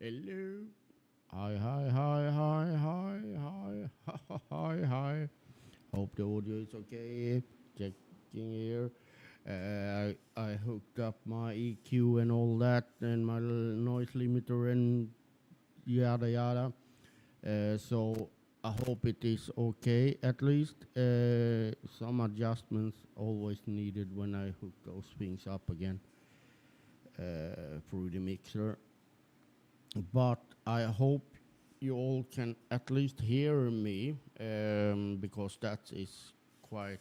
Hello. Hi, hi, hi, hi, hi, hi, hi, hi. Hope the audio is okay. Checking here. I hooked up my EQ and all that, and my noise limiter and yada yada. So I hope it is okay at least. Some adjustments always needed when I hook those things up again through the mixer. But I hope you all can at least hear me because that is quite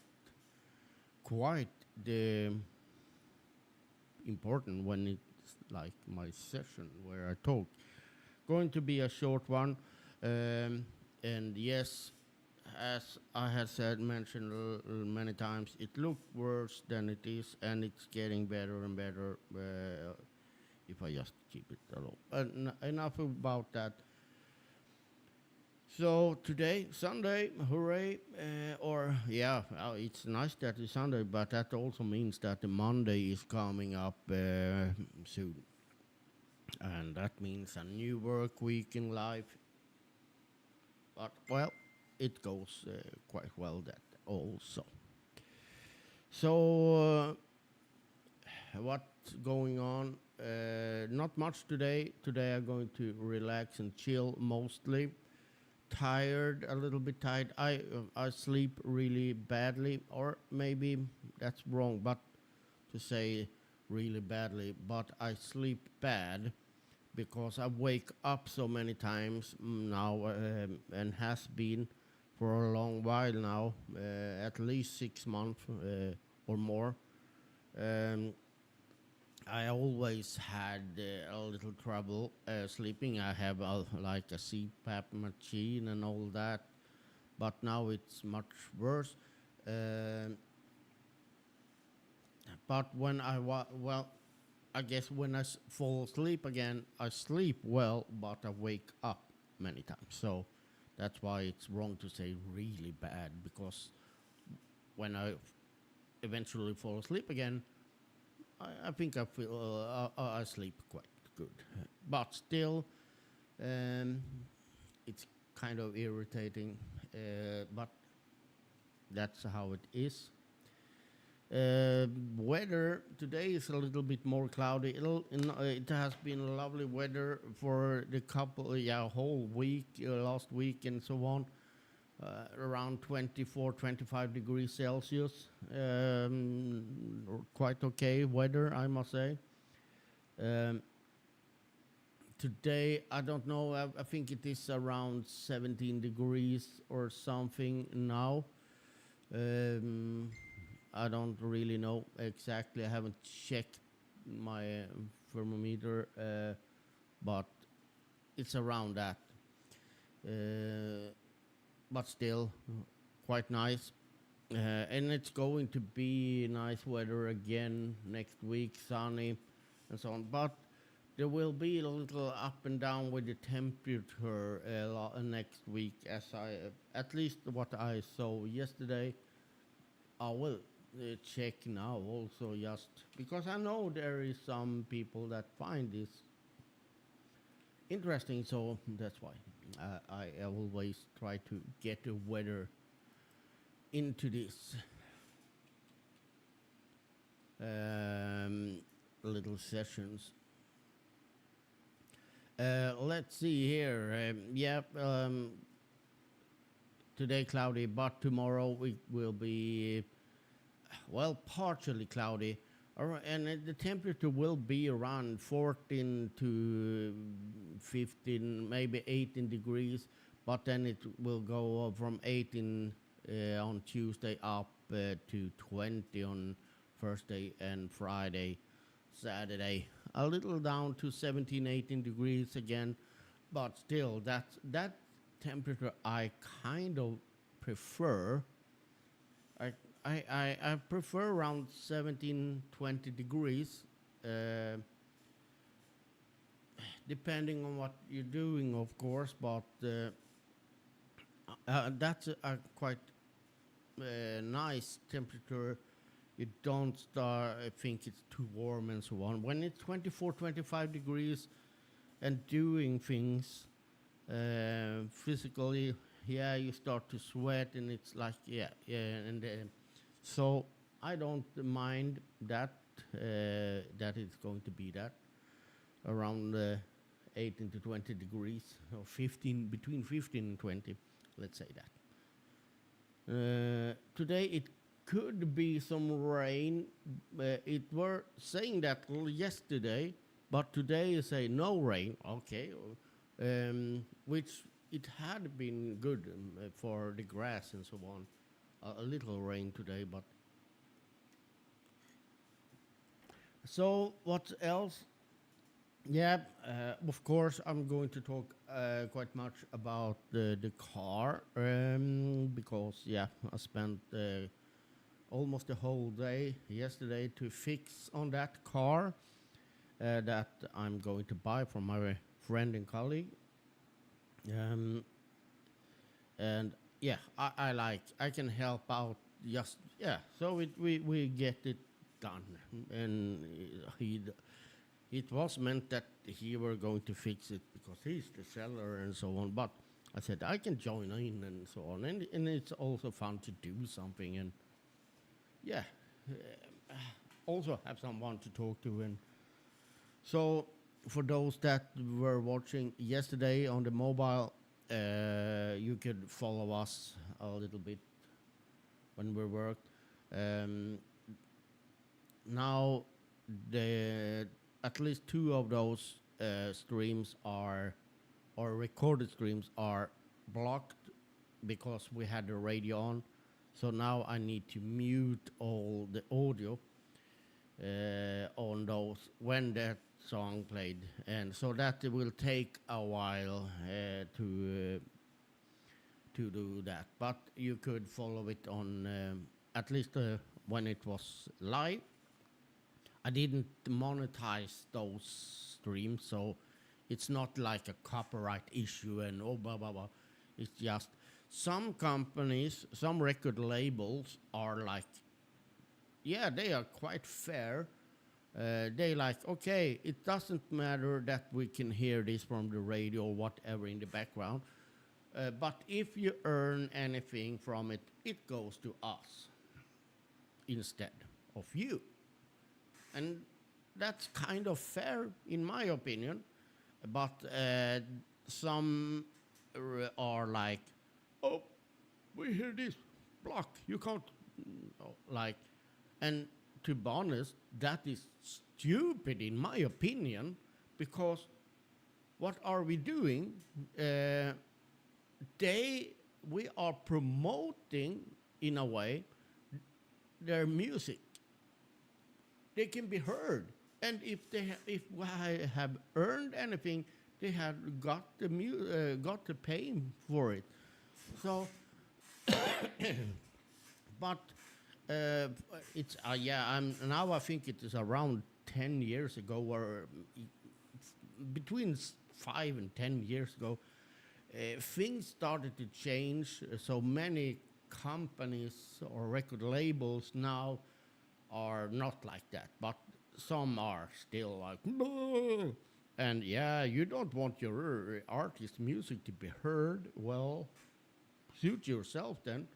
the important when it's like my session where I talk. Going to be a short one, and yes, as I have said, mentioned many times, it looked worse than it is, and it's getting better and better. If I just keep it alone. Enough about that. So today, Sunday, hooray! Or yeah, it's nice that it's Sunday, but that also means that the Monday is coming up soon, and that means a new work week in life. But well, it goes quite well that also. So what's going on? Not much today. Today I'm going to relax and chill mostly. Tired, a little bit tired. I sleep really badly, or maybe that's wrong, but to say really badly, but I sleep bad because I wake up so many times now and has been for a long while now, at least 6 months or more. Um, I always had a little trouble sleeping. I have like a CPAP machine and all that, but now it's much worse. Um but when well, I guess when fall asleep again, I sleep well, but I wake up many times. So that's why it's wrong to say really bad because when I eventually fall asleep again, I think I feel I sleep quite good, but still, um, it's kind of irritating. But that's how it is. Weather today is a little bit more cloudy. It has been lovely weather for the whole week, last week, and so on. Around 24, 25 degrees Celsius. Quite okay weather, I must say. Um, Today, I don't know, I think it is around 17 degrees or something now. Um, I don't really know exactly. I haven't checked my thermometer, but it's around that. Uh, but still, quite nice. And it's going to be nice weather again next week, sunny and so on. But there will be a little up and down with the temperature next week, as at least what I saw yesterday. I will check now also, just because I know there is some people that find this interesting, so that's why I always try to get the weather into this um, little sessions. Let's see here. Today cloudy, but tomorrow we will be well partially cloudy. And the temperature will be around 14 to 15, maybe 18 degrees, but then it will go from 18 on Tuesday up to 20 on Thursday and Friday, Saturday. A little down to 17, 18 degrees again, but still, that temperature I kind of prefer. I, I prefer around 17, 20 degrees, uh, depending on what you're doing, of course, but that's a quite nice temperature. You don't start, I think it's too warm and so on. When it's 24, 25 degrees, and doing things physically, yeah, you start to sweat, and it's like, yeah, yeah, and so I don't mind that that it's going to be that around 18 to 20 degrees, or 15, between 15 and 20, let's say that. Today it could be some rain. It were saying that yesterday, but today you say no rain. Okay, which it had been good for the grass and so on. A little rain today, but so what else? Yeah, of course, I'm going to talk quite much about the car because, yeah, I spent almost the whole day yesterday to fix on that car that I'm going to buy from my friend and colleague. Um, and yeah, I like, I can help out just, yeah, so we get it done. And it was meant that he were going to fix it because he's the seller and so on. But I said I can join in and so on, and it's also fun to do something, and yeah, also have someone to talk to. And so for those that were watching yesterday on the mobile, you could follow us a little bit when we worked. Um, Now the at least two of those streams are, or recorded streams are blocked because we had the radio on. So now I need to mute all the audio on those when that song played, and so that will take a while to do that. But you could follow it on at least when it was live. I didn't monetize those streams, so it's not like a copyright issue and oh blah blah blah. It's just some companies, some record labels are like, yeah, they are quite fair. They like, okay, it doesn't matter that we can hear this from the radio or whatever in the background, but if you earn anything from it, it goes to us instead of you. And that's kind of fair in my opinion, but some are like, oh, we hear this block, you can't, like, and to be honest, that is stupid in my opinion, because what are we doing? They We are promoting in a way their music. They can be heard, and if I have earned anything, they have got to pay for it. So, but it's yeah. Now I think it is around 10 years ago, or between 5 and 10 years ago, things started to change. So many companies or record labels now are not like that, but some are still like, "Boo." And yeah, you don't want your artist music to be heard. Well, suit yourself then.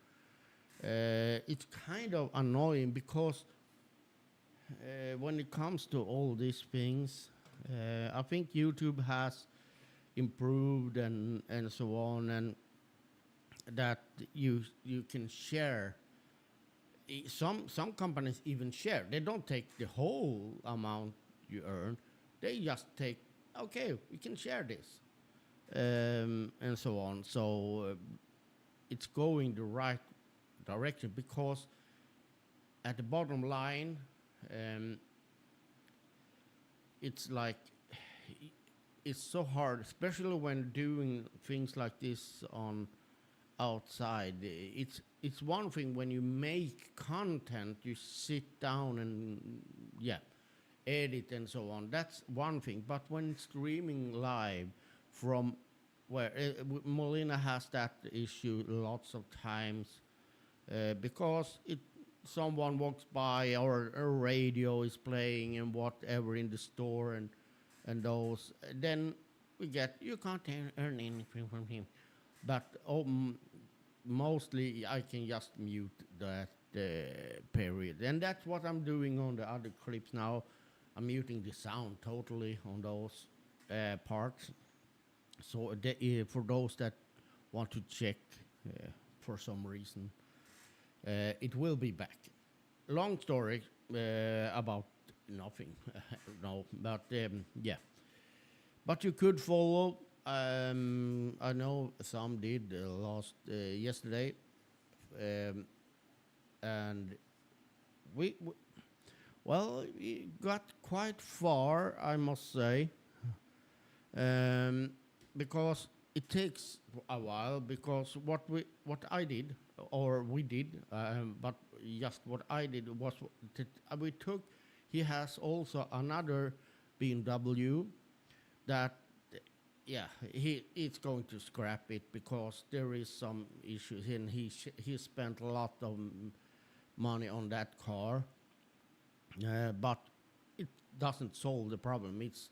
It's kind of annoying because when it comes to all these things, I think YouTube has improved and so on, and that you can share. Some companies even share. They don't take the whole amount you earn. They just take, okay, we can share this, and so on. So it's going the right direction, because at the bottom line, um, it's like it's so hard, especially when doing things like this on outside. It's one thing when you make content, you sit down and yeah, edit and so on. That's one thing. But when streaming live from where Molina has that issue lots of times, because it someone walks by or a radio is playing and whatever in the store, and those then we get, you can't earn anything from him. But mostly I can just mute that period. And that's what I'm doing on the other clips now. I'm muting the sound totally on those parts. So for those that want to check for some reason, it will be back. Long story about nothing. No, but yeah. But you could follow. I know some did last yesterday, um, and we well, we got quite far, I must say, um, because it takes a while. Because what I did or we did, but just what I did was we took. He has also another BMW that yeah he is going to scrap it because there is some issues and he spent a lot of money on that car, but it doesn't solve the problem. It's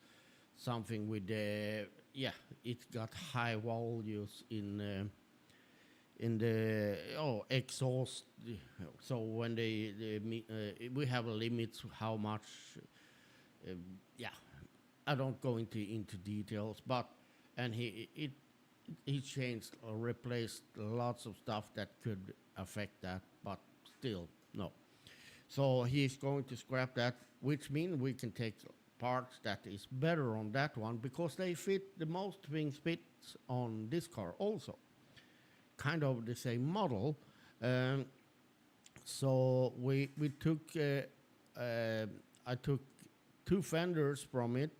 something with the yeah it got high values in the exhaust. So when we have a limit how much uh, yeah I don't go into details, but and he changed or replaced lots of stuff that could affect that, but still no. So he's going to scrap that, which means we can take parts that is better on that one because they fit the most things fits on this car also, kind of the same model. Um, so we took I took two fenders from it.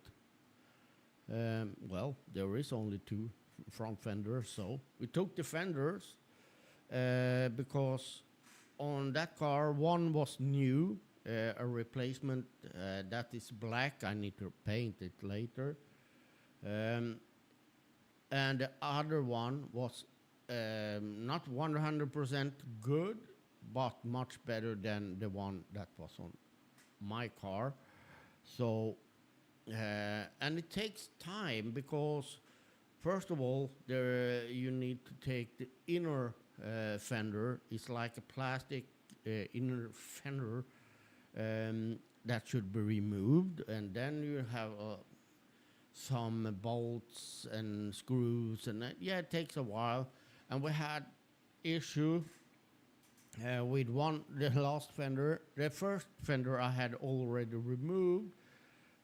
Well, there is only two front fenders, so we took the fenders because on that car one was new, a replacement that is black. I need to paint it later, um, and the other one was not 100% good, but much better than the one that was on my car. So and it takes time because first of all you need to take the inner fender. It's like a plastic inner fender that should be removed, and then you have some bolts and screws, and yeah, it takes a while. And we had issue with the last fender. The first fender I had already removed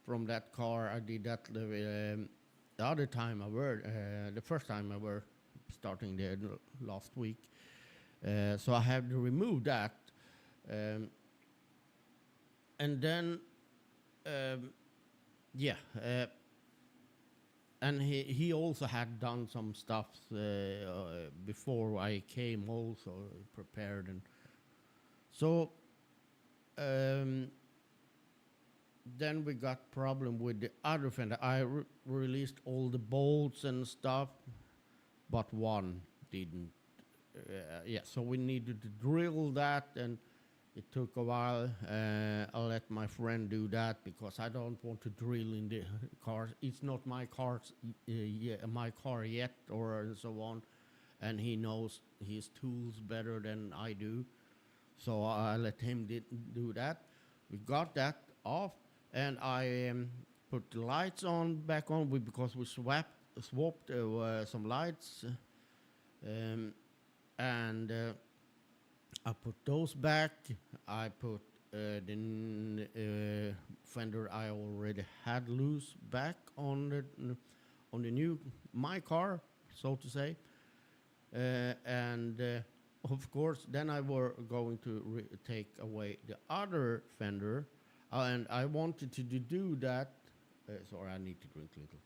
from that car. I did that the other time I were, the first time I were starting there last week. So I have to remove that. And then, yeah, and he also had done some stuff before I came, also prepared, and so then we got problem with the other fender. I released all the bolts and stuff, but one didn't. Yeah, so we needed to drill that, and it took a while. I'll let my friend do that because I don't want to drill in the car. It's not my my car yet, or and so on. And he knows his tools better than I do, so I let him do that. We got that off, and I put the lights back on because we swapped some lights, and I put those back. I put the fender I already had loose back on the new my car, so to say, and of course then I were going to take away the other fender, and I wanted to do that. Sorry, I need to drink a little.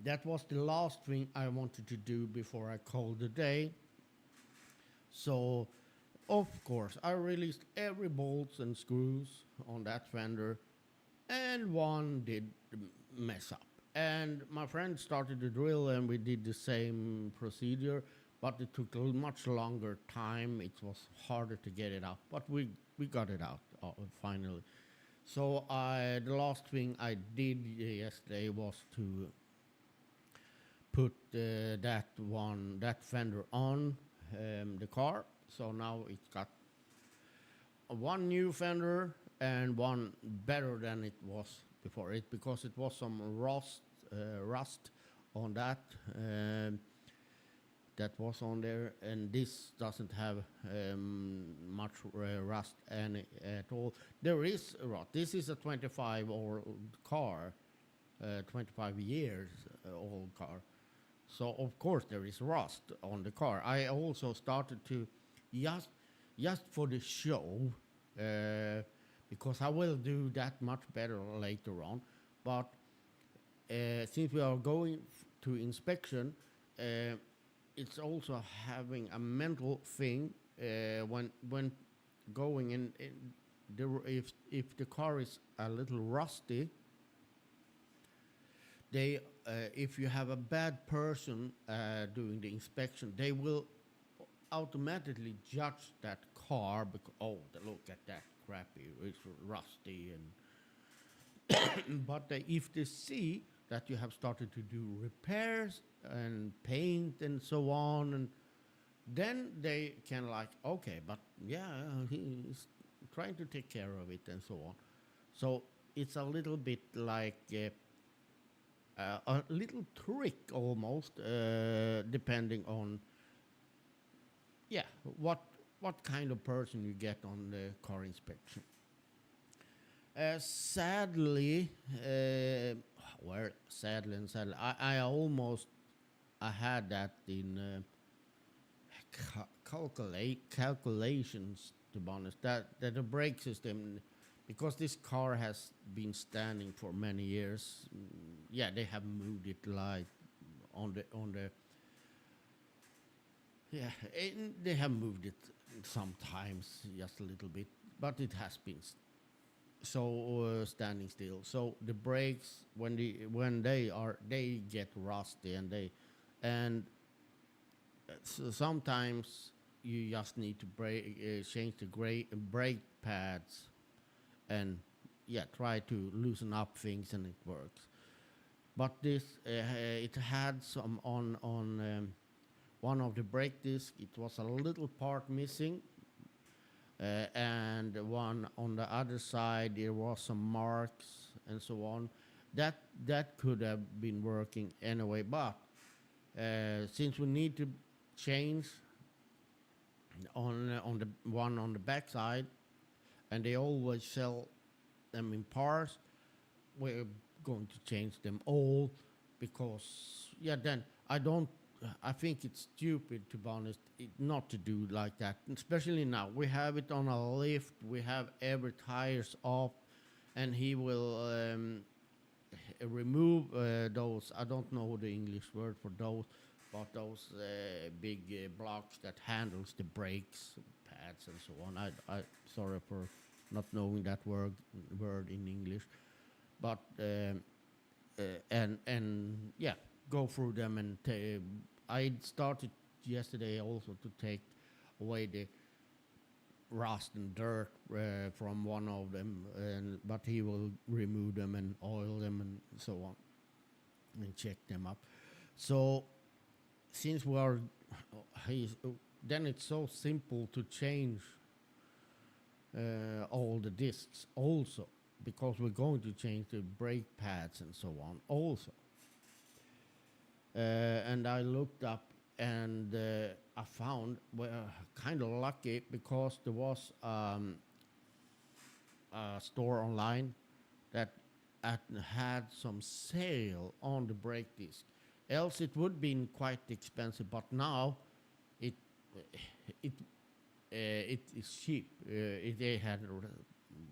That was the last thing I wanted to do before I called the day. So, of course, I released every bolts and screws on that fender, and one did mess up. And my friend started to drill, and we did the same procedure, but it took a much longer time. It was harder to get it out, but we got it out finally. So the last thing I did yesterday was to put that fender on the car. So now it's got one new fender and one better than it was before it, because it was some rust on that. That was on there, and this doesn't have much rust any at all. There is rust. This is a 25-old car, 25 years old car. So of course there is rust on the car. I also started to just just for the show, uh, because I will do that much better later on. But since we are going to inspection, uh, it's also having a mental thing when going in if the car is a little rusty, they if you have a bad person doing the inspection, they will automatically judge that car because, oh, look at that crappy, it's rusty, and but if they see that you have started to do repairs and paint and so on, and then they can like, okay, but yeah, he's trying to take care of it and so on. So it's a little bit like a little trick almost, depending on, yeah, what kind of person you get on the car inspection. Sadly, well, sadly and sadly, I almost I had that in calculations, to be honest, that the brake system, because this car has been standing for many years. Yeah, they have moved it like on the yeah, they have moved it sometimes just a little bit, but it has been so standing still. So the brakes, when they get rusty, and so sometimes you just need to change the brake pads, and yeah, try to loosen up things, and it works. But this it had some on one of the brake discs. It was a little part missing, and one on the other side there was some marks and so on. That could have been working anyway, but since we need to change on the one on the back side, and they always sell them in parts, we're going to change them all, because yeah, then I think it's stupid, to be honest, not to do like that. Especially now, we have it on a lift. We have every tires off, and he will remove those. I don't know the English word for those, but those big blocks that handles the brakes pads and so on. I sorry for not knowing that word in English, but and yeah, go through them, and I started yesterday also to take away the rust and dirt from one of them, but he will remove them and oil them and so on, and check them up. So since we are, he's, then it's so simple to change all the discs also, because we're going to change the brake pads and so on also. And I looked up, and I found, well, kind of lucky, because there was a store online that had some sale on the brake disc. Else it would been quite expensive, but now it it it is cheap. They had a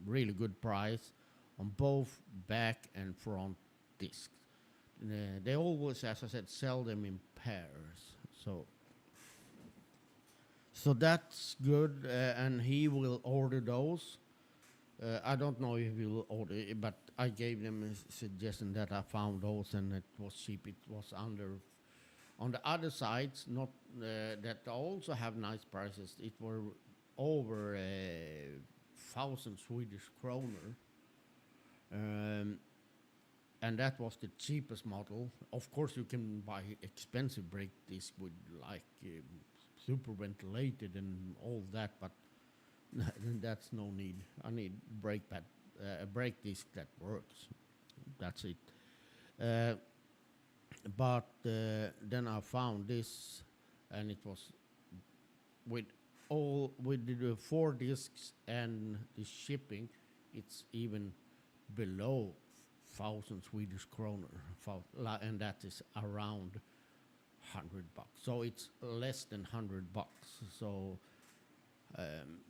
really good price on both back and front discs. They always, as I said, sell them in pairs. So that's good, and he will order those. I don't know if he will order it, but I gave them a suggestion that I found those, and it was cheap. It was under. On the other sides, not that also have nice prices. It were over 1,000 Swedish kroner. Um, and that was the cheapest model. Of course, you can buy expensive brake disc with like super ventilated and all that, but that's no need. I need brake pad, a brake disc that works. That's it. Uh, but then I found this, and it was with with the four discs and the shipping, it's even below 1,000 Swedish kroner, and that is around 100 bucks. So it's less than 100 bucks. So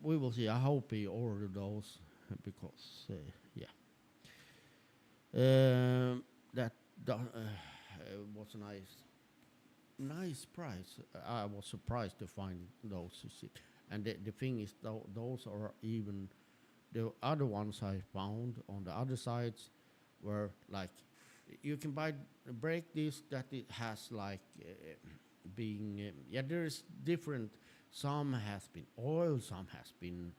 we will see. I hope he ordered those because yeah, that was a nice price. I was surprised to find those. You see, and the thing is, those are even the other ones I found on the other sides were like you can buy a brake disc that it has like being yeah, there's different. Some has been oil, some has been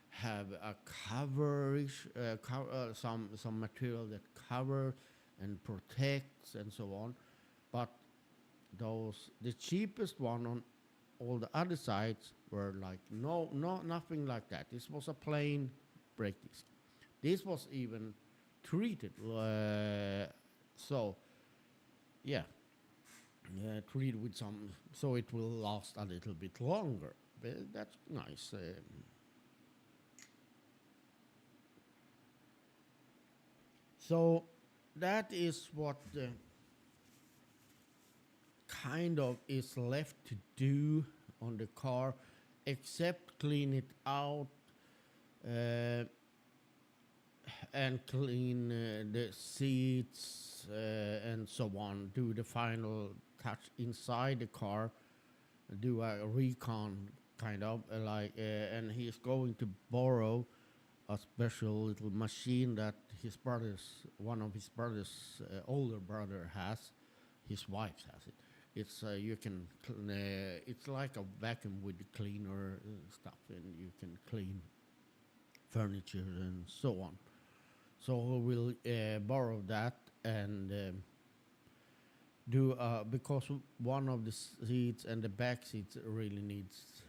have a coverage, some material that cover and protects and so on. But those the cheapest one on all the other sides were like no nothing like that. This was a plain brake disc. This was even treated. So yeah, treated with some, so it will last a little bit longer. But that's nice. So that is what kind of is left to do on the car, except clean it out uh, and clean the seats and so on. Do the final touch inside the car. Do a recon kind of and he's going to borrow a special little machine that one of his brothers, older brother has. His wife has it. It's you can it's like a vacuum with the cleaner stuff, and you can clean furniture and so on. So we'll borrow that and do because one of the seats and the back seats really needs.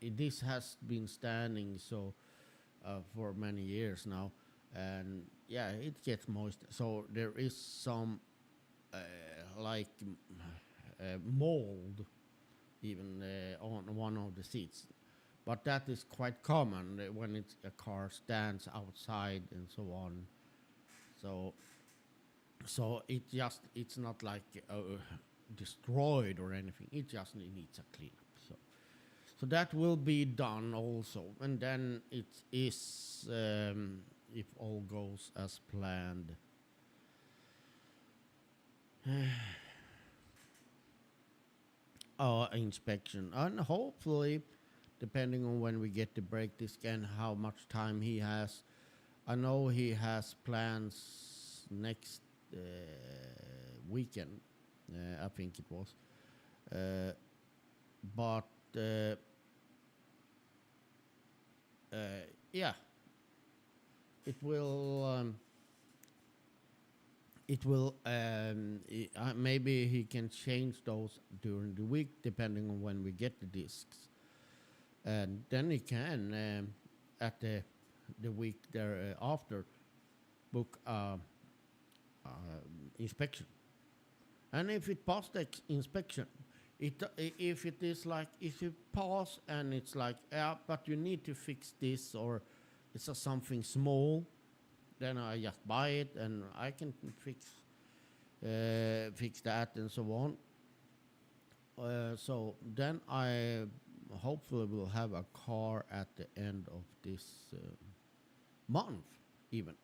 This has been standing so for many years now, and yeah, it gets moist. So there is some uh, like mold even on one of the seats, but that is quite common when a car stands outside and so on. So it's not like destroyed or anything. It just needs a cleanup. So that will be done also, and then it is if all goes as planned. Inspection, and hopefully, depending on when we get the brake disc and how much time he has, I know he has plans next weekend. I think it was, but uh, yeah, it will. Maybe he can change those during the week, depending on when we get the discs, and then he can at the week there after book inspection. And if it passed the inspection, if it is like if you pass and it's like yeah, but you need to fix this or it's a something small, then I just buy it and I can fix that and so on. So then I hopefully will have a car at the end of this month even.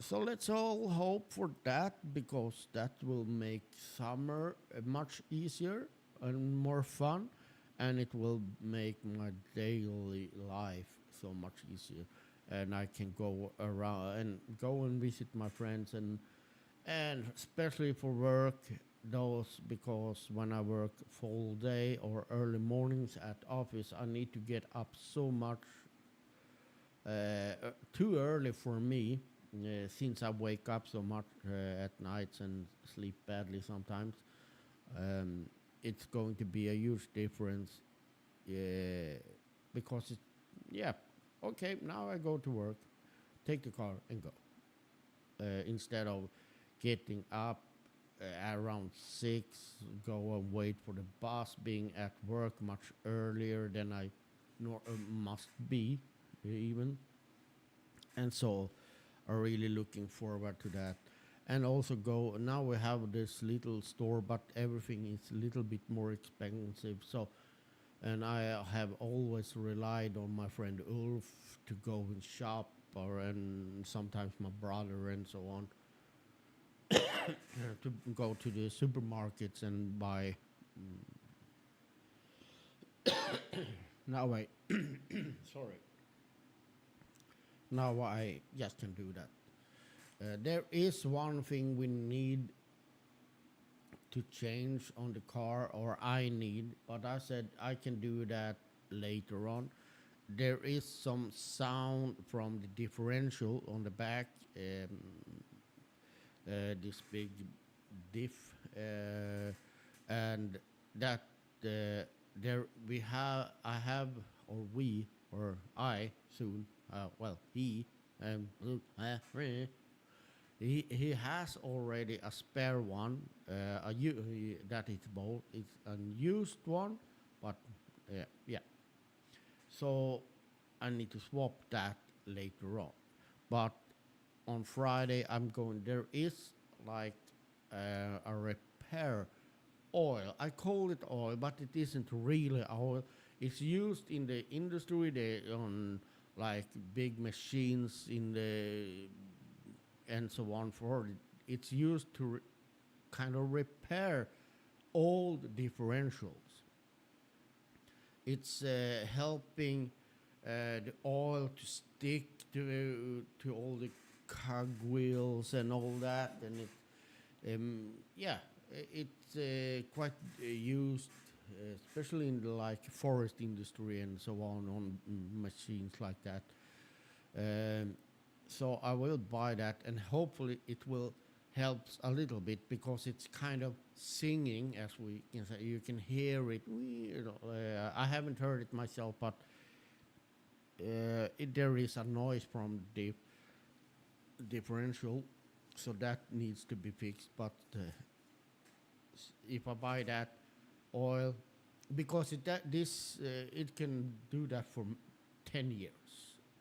So let's all hope for that, because that will make summer much easier and more fun, and it will make my daily life so much easier. And I can go around and go and visit my friends, and especially for work, those, because when I work full day or early mornings at office, I need to get up so much Too early for me, since I wake up so much at nights and sleep badly sometimes. Um, it's going to be a huge difference, uh, because yeah, okay, now I go to work, take the car and go, instead of getting up around 6, go and wait for the bus, being at work much earlier than I must be, even. And so are really looking forward to that. And also go now we have this little store, but everything is a little bit more expensive. So, and I have always relied on my friend Ulf to go and shop, or and sometimes my brother and so on, to go to the supermarkets and buy. Now I sorry. Now I just can do that. There is one thing we need to change on the car, or I need, but I said I can do that later on. There is some sound from the differential on the back, this big diff, and that there we have, I have, or we, or I soon, well, um, he has already a spare one, that is both. It's a used one, but yeah. So I need to swap that later on. But on Friday I'm going. There is like a repair oil. I call it oil, but it isn't really oil. It's used in the industry, on like big machines in the and so on. For it. It's used to kind of repair old differentials. It's helping the oil to stick to all the cogwheels and all that, and yeah, it's quite used, especially in the like forest industry and so on machines like that. Um, so I will buy that, and hopefully it will helps a little bit, because it's kind of singing, as we can say. You can hear it. I haven't heard it myself, but there is a noise from the differential, so that needs to be fixed. But if I buy that oil, because it can do that for 10 years,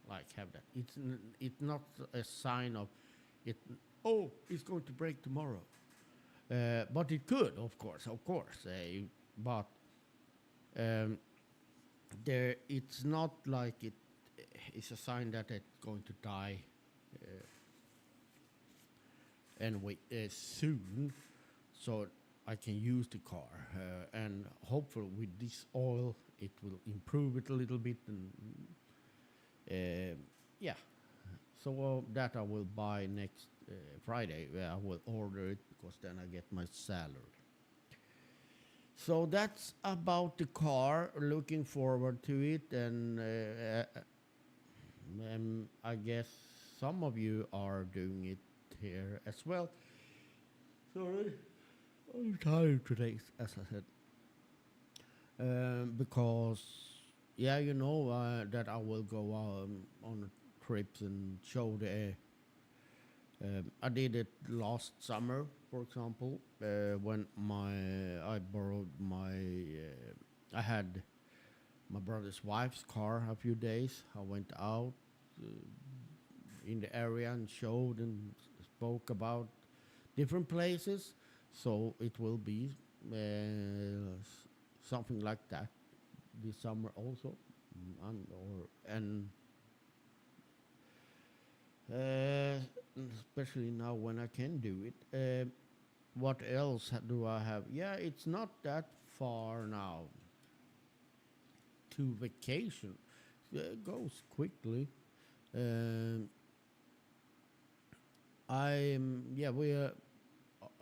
like have that. It's not a sign of it. Oh, it's going to break tomorrow. But it could, of course. But um, there, it's not like it is a sign that it's going to die anyway soon. So I can use the car, and hopefully with this oil, it will improve it a little bit, and yeah. So that I will buy next Friday. I will order it, because then I get my salary. So that's about the car. Looking forward to it, and I guess some of you are doing it here as well. Sorry, I'm tired today, as I said, because yeah, that I will go on trips and show the. I did it last summer, for example, when I borrowed I had my brother's wife's car a few days. I went out in the area and showed and spoke about different places. So it will be something like that this summer also, and uh, especially now when I can do it. What else do I have? Yeah, it's not that far now to vacation. It goes quickly. Um, we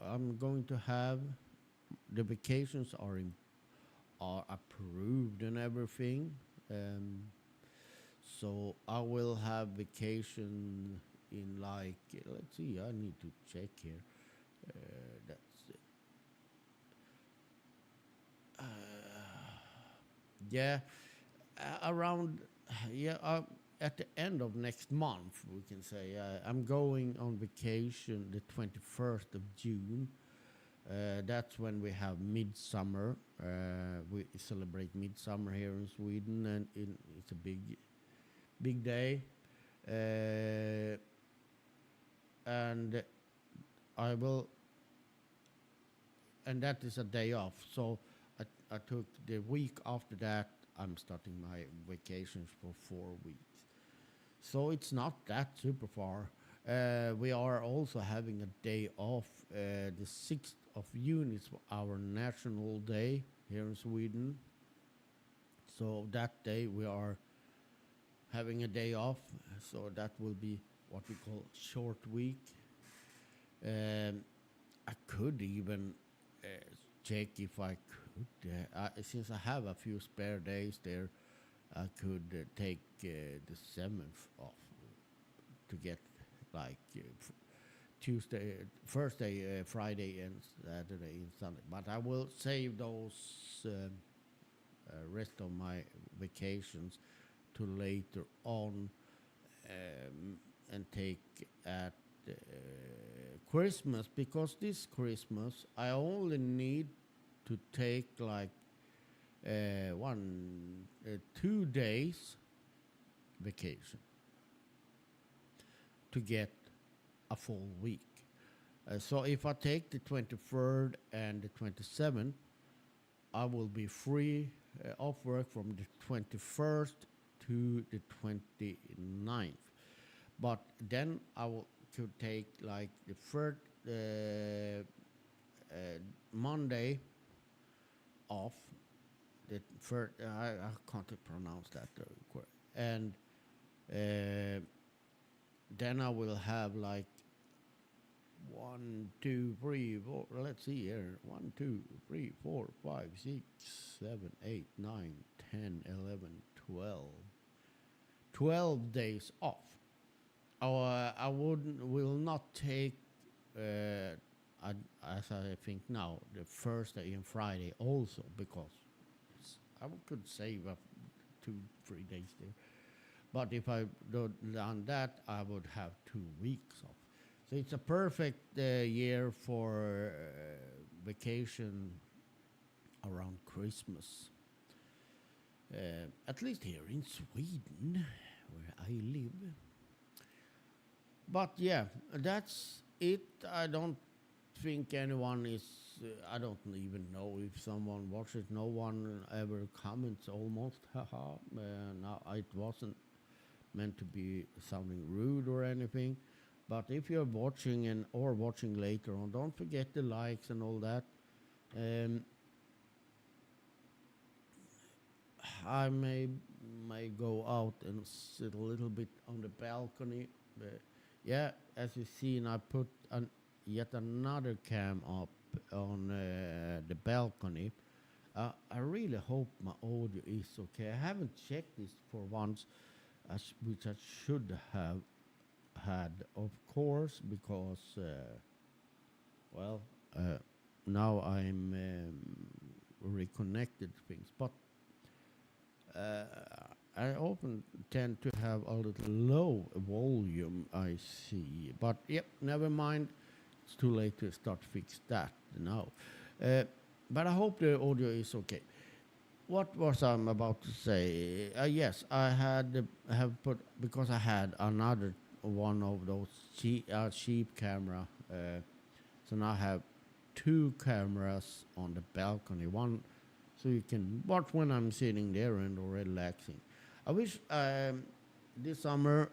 I'm going to have the vacations are approved and everything. Um, So I will have vacation in like, let's see, I need to check here. That's uh, yeah, around yeah at the end of next month we can say I'm going on vacation the 21st of June. That's when we have midsummer. We celebrate midsummer here in Sweden, and it's a big day. Uh, and I will, and that is a day off. So I took the week after that. I'm starting my vacations for 4 weeks. So it's not that super far. We are also having a day off. The 6th of June is our national day here in Sweden. So that day we are having a day off. So that will be what we call short week. Um, I could even uh, check if I could, since I have a few spare days there, I could take the 7th off to get like Tuesday, Thursday, Friday, and Saturday and Sunday. But I will save those rest of my vacations to later on, and take at Christmas, because this Christmas I only need to take like 2 days vacation to get a full week. So if I take the 23rd and the 27th, I will be free off work from the 21st to the 29th. But then I will could take like the third Monday off. The third, I can't pronounce that and then I will have like 1, 2, 3, 4. Let's see here. 1, 2, 3, 4, 5, 6, 7, 8, 9, 10, 11, 12 days off. I will not take, as I think now, the Thursday and Friday also, because I could save up 2, 3 days there. But if I done that, I would have 2 weeks off. So it's a perfect year for vacation around Christmas. At least here in Sweden, where I live. But yeah, that's it. I don't think anyone is. I don't even know if someone watches. No one ever comments. Almost, haha. No, it wasn't meant to be sounding rude or anything. But if you're watching or watching later on, don't forget the likes and all that. Um, I may go out and sit a little bit on the balcony. Yeah, as you see, I put yet another cam up on the balcony. I really hope my audio is okay. I haven't checked this for once, which I should have had, of course, because well, now I'm reconnected things, but uh, I often tend to have a little low volume, I see. But yep, never mind. It's too late to start fix that now. But I hope the audio is okay. What was I about to say? Yes, I have put, because I had another one of those cheap camera. So now I have 2 cameras on the balcony. One so you can watch when I'm sitting there and relaxing. I wish this summer,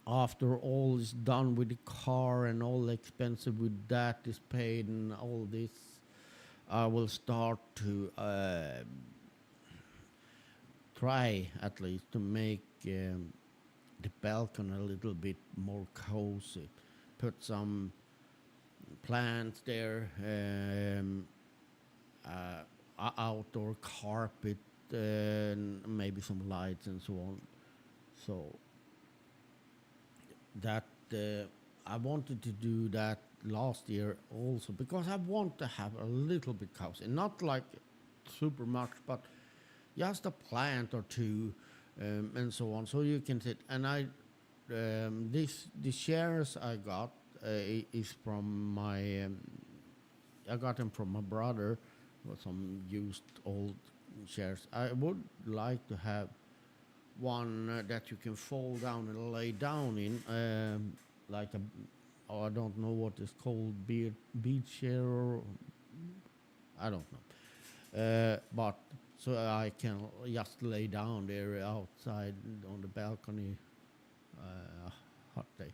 after all is done with the car and all the expensive with that is paid and all this, I will start to try at least to make the balcony a little bit more cozy. Put some plants there, outdoor carpet and maybe some lights and so on. So that I wanted to do that last year also because I want to have a little bit cozy, not like super much, but just a plant or two, and so on. So you can sit. And this the shares I got is from my I got them from my brother, with some used old chairs. I would like to have one that you can fold down and lay down in, like a, oh, I don't know what it's called, beach chair, or I don't know. But so I can just lay down there outside on the balcony, hot day.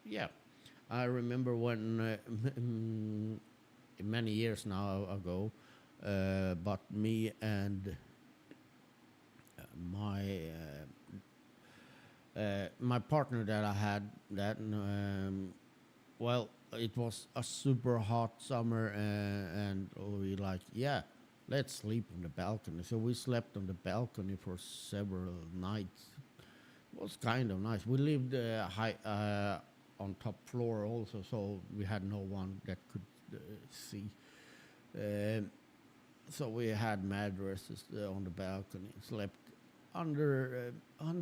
Yeah, I remember when many years now ago, but me and my my partner that I had that well, it was a super hot summer, and we like, yeah, let's sleep on the balcony. So we slept on the balcony for several nights. It was kind of nice. We lived high on top floor also, so we had no one that could see. Um, so we had mattresses on the balcony. Slept under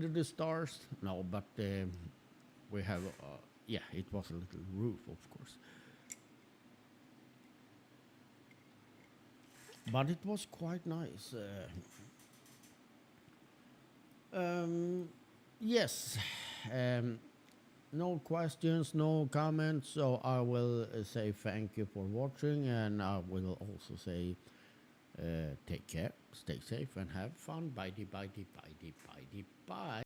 the stars. No, but we have yeah, it was a little roof, of course, but it was quite nice. Yes. Um, no questions, no comments. So I will say thank you for watching, and I will also say take care, stay safe, and have fun. Bye, bye, bye, bye, bye.